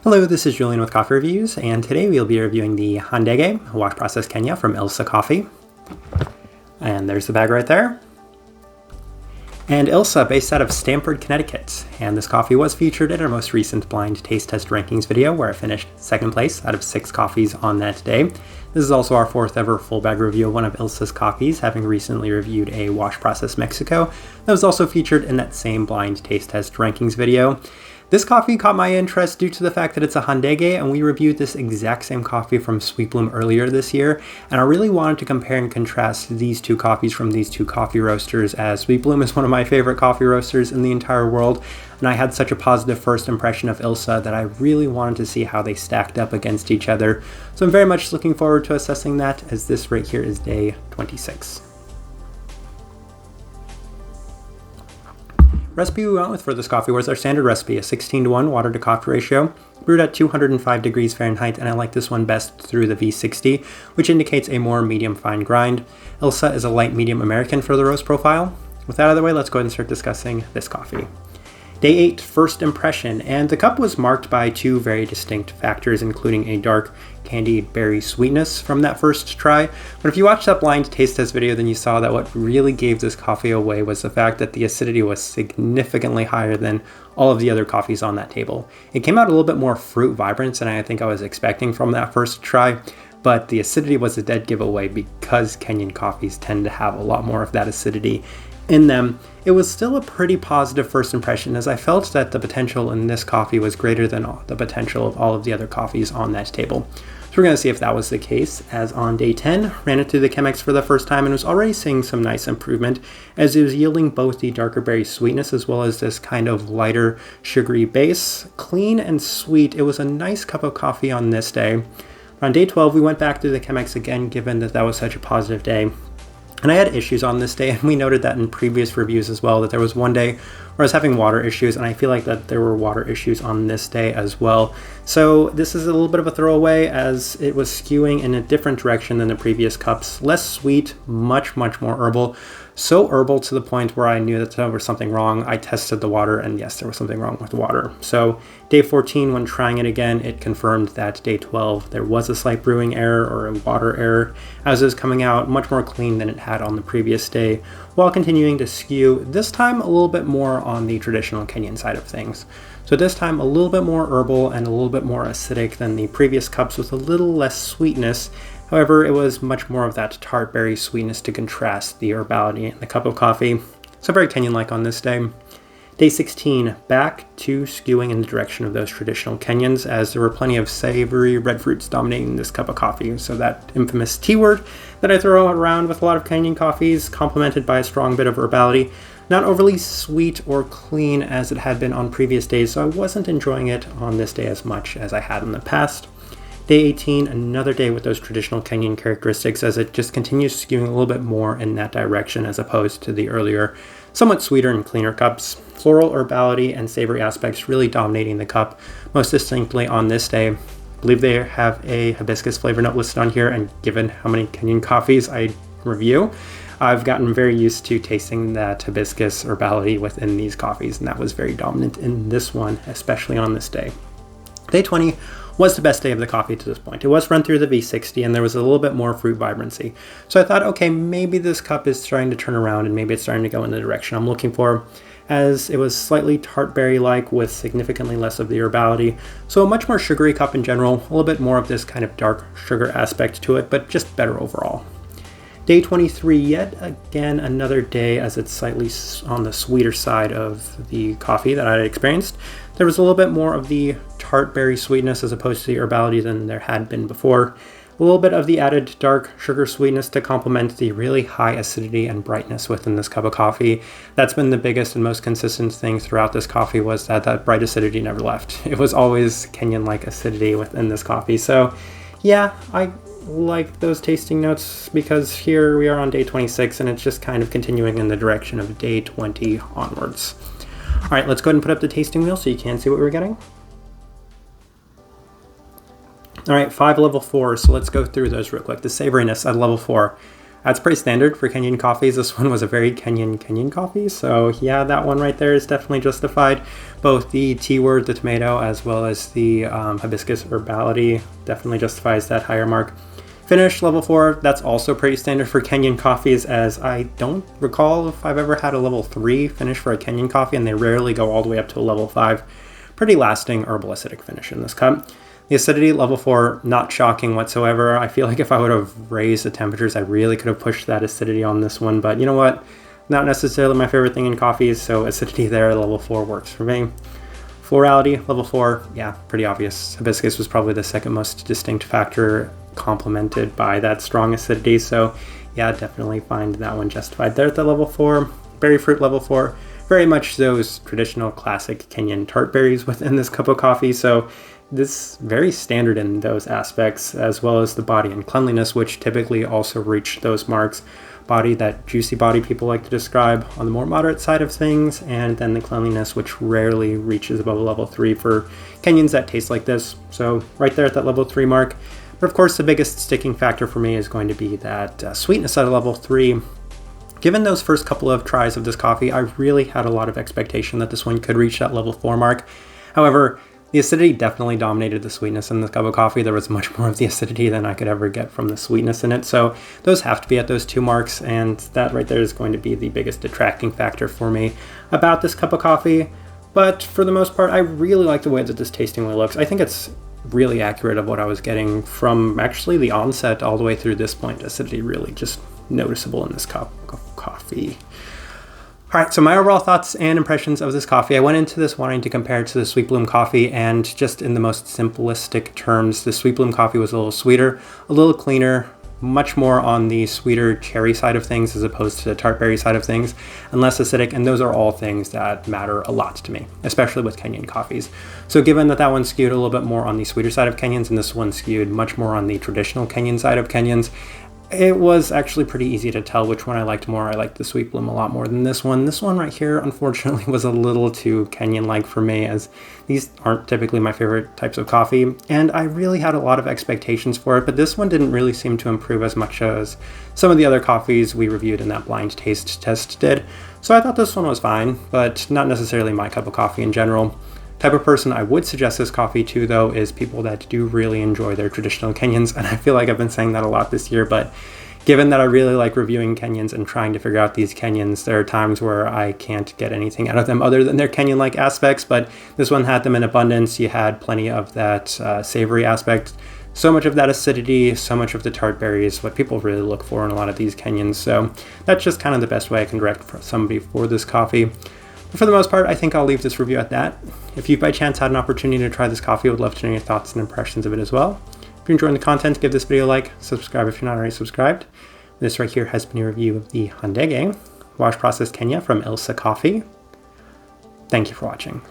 Hello, this is Julian with Coffee Reviews, and today we'll be reviewing the Handege wash process Kenya from Ilse Coffee. And there's the bag right there. And Ilse, based out of Stamford, Connecticut. And this coffee was featured in our most recent blind taste test rankings video, where I finished second place out of 6 coffees on that day. This is also our 4th ever full bag review of one of Ilse's coffees, having recently reviewed a wash process Mexico that was also featured in that same blind taste test rankings video. This coffee caught my interest due to the fact that it's a Handege, and we reviewed this exact same coffee from Sweet Bloom earlier this year, and I really wanted to compare and contrast these two coffees from these two coffee roasters, as Sweet Bloom is one of my favorite coffee roasters in the entire world, and I had such a positive first impression of Ilse that I really wanted to see how they stacked up against each other. So I'm very much looking forward to assessing that, as this right here is day 26. Recipe we went with for this coffee was our standard recipe, a 16:1 water to coffee ratio, brewed at 205 degrees Fahrenheit, and I like this one best through the V60, which indicates a more medium fine grind. Ilse is a light medium American for the roast profile. With that out of the way, let's go ahead and start discussing this coffee. Day 8, first impression, and the cup was marked by 2 very distinct factors, including a dark candied berry sweetness from that first try. But if you watched that blind taste test video, then you saw that what really gave this coffee away was the fact that the acidity was significantly higher than all of the other coffees on that table. It came out a little bit more fruit vibrant than I think I was expecting from that first try, but the acidity was a dead giveaway because Kenyan coffees tend to have a lot more of that acidity in them. It was still a pretty positive first impression, as I felt that the potential in this coffee was greater than the potential of all of the other coffees on that table. So we're going to see if that was the case, as on day 10, ran it through the Chemex for the first time and was already seeing some nice improvement, as it was yielding both the darker berry sweetness as well as this kind of lighter sugary base. Clean and sweet, it was a nice cup of coffee on this day. On day 12, we went back through the Chemex again, given that that was such a positive day. And I had issues on this day, and we noted that in previous reviews as well, that there was one day where I was having water issues, and I feel like that there were water issues on this day as well. So this is a little bit of a throwaway, as it was skewing in a different direction than the previous cups. Less sweet, much more herbal. So herbal to the point where I knew that there was something wrong. I tested the water, and yes, there was something wrong with the water. So day 14, when trying it again, it confirmed that day 12, there was a slight brewing error or a water error, as it was coming out much more clean than it had on the previous day, while continuing to skew, this time a little bit more on the traditional Kenyan side of things. So this time a little bit more herbal and a little bit more acidic than the previous cups, with a little less sweetness. However, it was much more of that tart berry sweetness to contrast the herbality in the cup of coffee. So very Kenyan-like on this day. Day 16, back to skewing in the direction of those traditional Kenyans, as there were plenty of savory red fruits dominating this cup of coffee. So that infamous T word that I throw around with a lot of Kenyan coffees, complemented by a strong bit of herbality. Not overly sweet or clean as it had been on previous days, so I wasn't enjoying it on this day as much as I had in the past. Day 18, another day with those traditional Kenyan characteristics, as it just continues skewing a little bit more in that direction as opposed to the earlier, somewhat sweeter and cleaner cups. Floral, herbality, and savory aspects really dominating the cup, most distinctly on this day. I believe they have a hibiscus flavor note listed on here, and given how many Kenyan coffees I review, I've gotten very used to tasting that hibiscus herbality within these coffees, and that was very dominant in this one, especially on this day. Day 20 was the best day of the coffee to this point. It was run through the V60, and there was a little bit more fruit vibrancy. So I thought, okay, maybe this cup is starting to turn around, and maybe it's starting to go in the direction I'm looking for, as it was slightly tart berry-like with significantly less of the herbality. So a much more sugary cup in general, a little bit more of this kind of dark sugar aspect to it, but just better overall. Day 23, yet again another day as it's slightly on the sweeter side of the coffee that I had experienced. There was a little bit more of the tart berry sweetness as opposed to the herbality than there had been before. A little bit of the added dark sugar sweetness to complement the really high acidity and brightness within this cup of coffee. That's been the biggest and most consistent thing throughout this coffee, was that bright acidity never left. It was always Kenyan-like acidity within this coffee. So yeah, I like those tasting notes, because here we are on day 26 and it's just kind of continuing in the direction of day 20 onwards. All right, let's go ahead and put up the tasting wheel so you can see what we're getting. All right, 5 level 4, so let's go through those real quick. The savoriness at level 4. That's pretty standard for Kenyan coffees. This one was a very Kenyan coffee, so yeah, that one right there is definitely justified. Both the T word, the tomato, as well as the hibiscus herbality definitely justifies that higher mark. Finish level 4, that's also pretty standard for Kenyan coffees, as I don't recall if I've ever had a level 3 finish for a Kenyan coffee, and they rarely go all the way up to a level 5. Pretty lasting herbal acidic finish in this cup. The acidity, level 4, not shocking whatsoever. I feel like if I would have raised the temperatures, I really could have pushed that acidity on this one, but you know what? Not necessarily my favorite thing in coffees, so acidity there, level 4 works for me. Florality, level 4, yeah, pretty obvious. Hibiscus was probably the second most distinct factor, complemented by that strong acidity, so yeah, definitely find that one justified there at the level 4. Berry fruit, level 4, very much those traditional classic Kenyan tart berries within this cup of coffee, so this very standard in those aspects, as well as the body and cleanliness, which typically also reach those marks. Body, that juicy body people like to describe, on the more moderate side of things, and then the cleanliness, which rarely reaches above a level 3 for Kenyans that taste like this. So right there at that level 3 mark. But of course, the biggest sticking factor for me is going to be that sweetness at a level 3. Given those first couple of tries of this coffee, I really had a lot of expectation that this one could reach that level 4 mark. However, the acidity definitely dominated the sweetness in this cup of coffee. There was much more of the acidity than I could ever get from the sweetness in it. So those have to be at those 2 marks, and that right there is going to be the biggest detracting factor for me about this cup of coffee. But for the most part, I really like the way that this tasting wheel looks. I think it's really accurate of what I was getting from actually the onset all the way through this point. Acidity really just noticeable in this cup of coffee. Alright, so my overall thoughts and impressions of this coffee. I went into this wanting to compare it to the Sweet Bloom coffee, and just in the most simplistic terms, the Sweet Bloom coffee was a little sweeter, a little cleaner, much more on the sweeter cherry side of things as opposed to the tart berry side of things, and less acidic, and those are all things that matter a lot to me, especially with Kenyan coffees. So given that that one skewed a little bit more on the sweeter side of Kenyans, and this one skewed much more on the traditional Kenyan side of Kenyans, it was actually pretty easy to tell which one I liked more. I liked the Sweet Bloom a lot more than this one. This one right here, unfortunately, was a little too Kenyan-like for me, as these aren't typically my favorite types of coffee, and I really had a lot of expectations for it, but this one didn't really seem to improve as much as some of the other coffees we reviewed in that blind taste test did. So I thought this one was fine, but not necessarily my cup of coffee in general. Type of person I would suggest this coffee to, though, is people that do really enjoy their traditional Kenyans, and I feel like I've been saying that a lot this year, but given that I really like reviewing Kenyans and trying to figure out these Kenyans, there are times where I can't get anything out of them other than their Kenyan-like aspects, but this one had them in abundance. You had plenty of that savory aspect, so much of that acidity, so much of the tart berries, what people really look for in a lot of these Kenyans, so that's just kind of the best way I can direct somebody for this coffee. But for the most part, I think I'll leave this review at that. If you by chance had an opportunity to try this coffee, I would love to know your thoughts and impressions of it as well. If you're enjoying the content, give this video a like, subscribe if you're not already subscribed. This right here has been a review of the Handege Wash Process Kenya from Ilse Coffee. Thank you for watching.